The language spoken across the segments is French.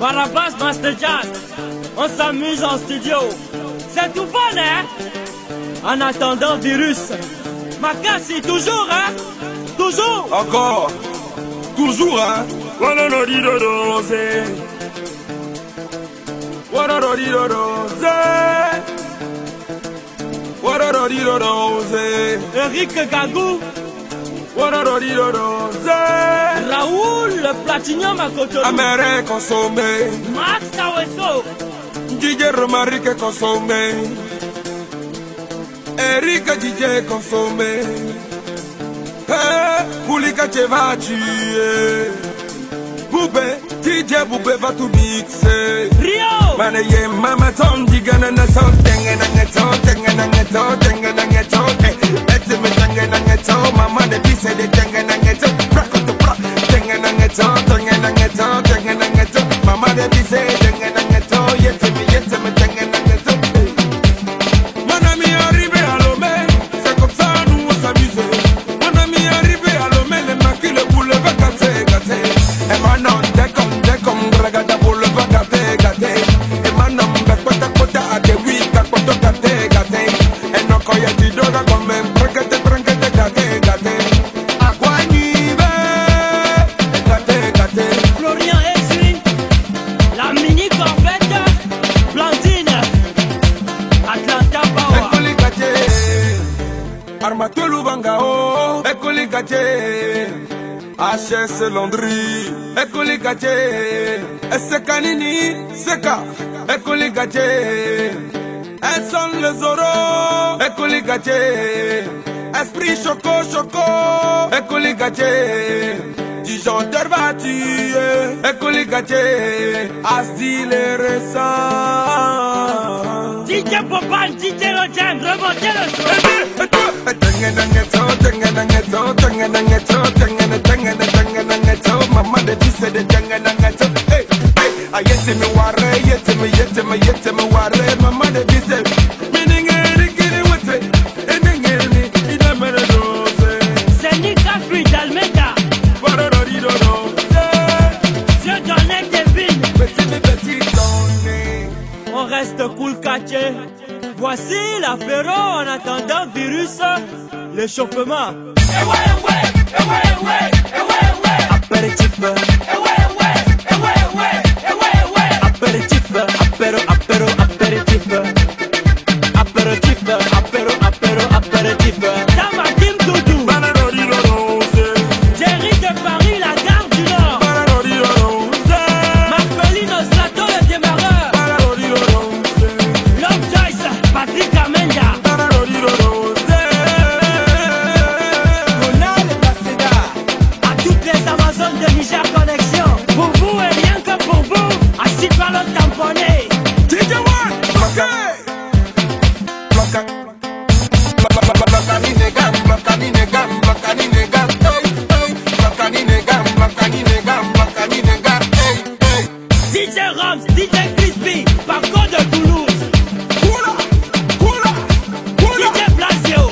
Barabas Master Jazz, on s'amuse en studio. C'est tout bon, hein? En attendant virus, Makassi toujours, hein? Toujours. Encore. Toujours, hein? Eric Gagou, Raoul le Platinium à Cotonou, Améré consommé, Max Taweso, DJ Romaric consommé, Eric DJ consommé, Koulika va tuer, Boubé, DJ Boubé va tout mixer. Rio, Manaye mama tom digana na so tenga na ngeto etse me tenga na ngeto mama de bise de tenga na ngeto brako to bra tenga na ngeto mama de bise tenga na ngeto yetse me tenga na ngeto. Mon ami arrivé à Lomé, c'est comme ça nous on s'amuse. Mon ami arrivé à Lomé, les maquis le boulevard gâté. Et maintenant dès comme regarde boulevard gâté. Florian Ezri, la mini corvette, Blandine, Atlanta Power. Armatolu Bangao, Ekoli Gate, HS Landry, Ekoli Gate, Esekanini, Seka, Ekoli Gate, Elson Les Oro, Ekoli Gate, Esprit Choco, Ekoli Gate, Dijon Dervati, Ekoli Gate, Asdi les récents. DJ Popal, DJ Rojem, remontez le son. Mama de bise de tenganangeto. Hey, ayete me ware, yete me ware. Mama de bise, meaning any wete, any ina meredose. C'est Nick Afri d'Almeda. Dieu donnait des billes. Petit donné. On reste cool caché. Voici l'apéro en attendant virus, l'échauffement. Apéritif. Apéritif, apéro, apéritif. Apéritif. Tamakim Doudou. Jerry de Paris, la gare du Nord. Marcelino Slato, le démarreur. Love Joyce, Patrick Amenda. À toutes les Amazones de Niger Connexion. Pour vous et rien que pour vous, assis par le tamponné. DJ Rams, DJ Crispy, Paco de Toulouse. DJ Blasio.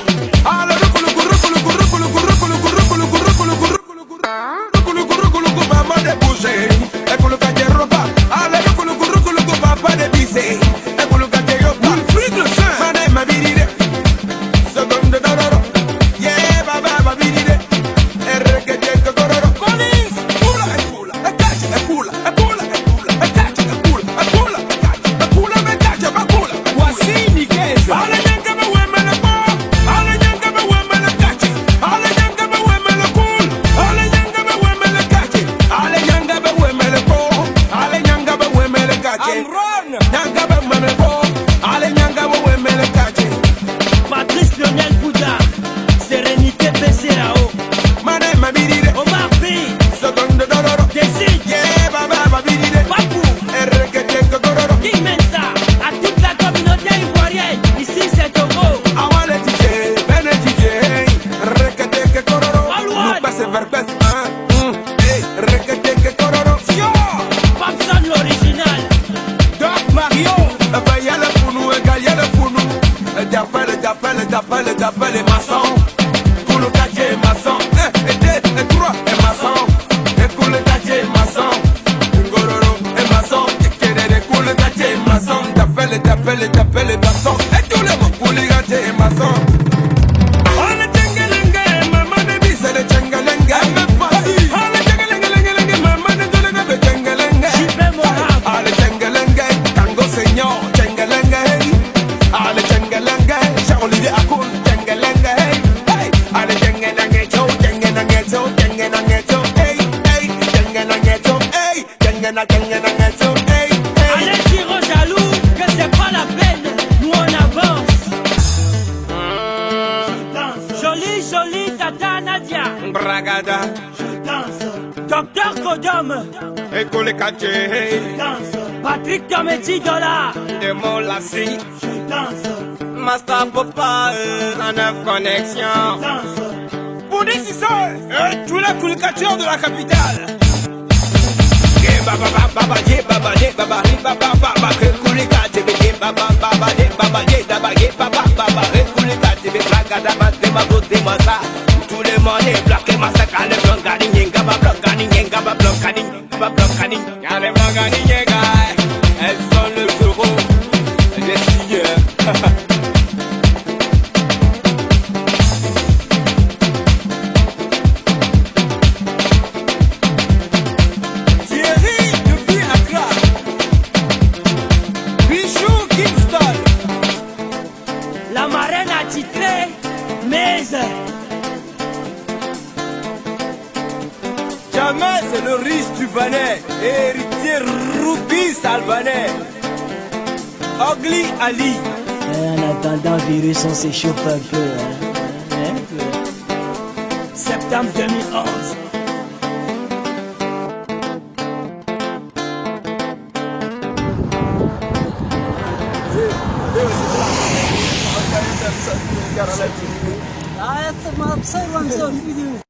Patrice Lionel Bouddha, Sérénité PCAO. Omar B, Désir, Papou, King Mensa, à toute la communauté ivoirienne, ici c'est Togo. Papson l'original. Doc Mario, J'appelle maçon, coule quartier maçon, et trois et maçon, et coule quartier maçon, gororo et maçon. les garçons et tous les mots pour les gâter et maçons. Oh le tchengelengue, maman de bis c'est le tchengelengue. Oh le tchengelengue, maman de tous les gars de tchengelengue. Ah le tchengelengue, tango seigneur, tchengelengue. Ah le tchengelengue, Jean-Olivier Akoul, tchengelengue. Hey, ah le tchengelengue, tchengelengue, tchengelengue, hey, hey, tchengelengue, hey, tchengelengue, hey, hey. Allez dire aux jaloux que c'est pas la peine, nous on avance. Je danse. Jolie, jolie tata Nadia. Bragada, Je danse. Docteur Kodom. École Kaché, Je danse. Patrick Dometi Dola. de Molassie, Je danse. Master Papa, la 9 connexion. Je danse. Pour des sissons, tous les coulicateurs de la capitale. Baba baba ye baba ye baba ye baba baba kulika tebe ye baba baba ye baba ye daba ye baba baba kulika tebe braga daba tema bote masa tous les monnaies bloqué masaka le blokani nyenga ba blokani nyenga ba blokani yale blokani nyenga elles sont le taureau les signes. La marraine a titré Maise. Jamais c'est le riche du Vanais, héritier Ruby Salvanais. Ogli Ali. En attendant, virus, on s'échauffe un peu. Un peu. Septembre 2011. Ah, it's my son,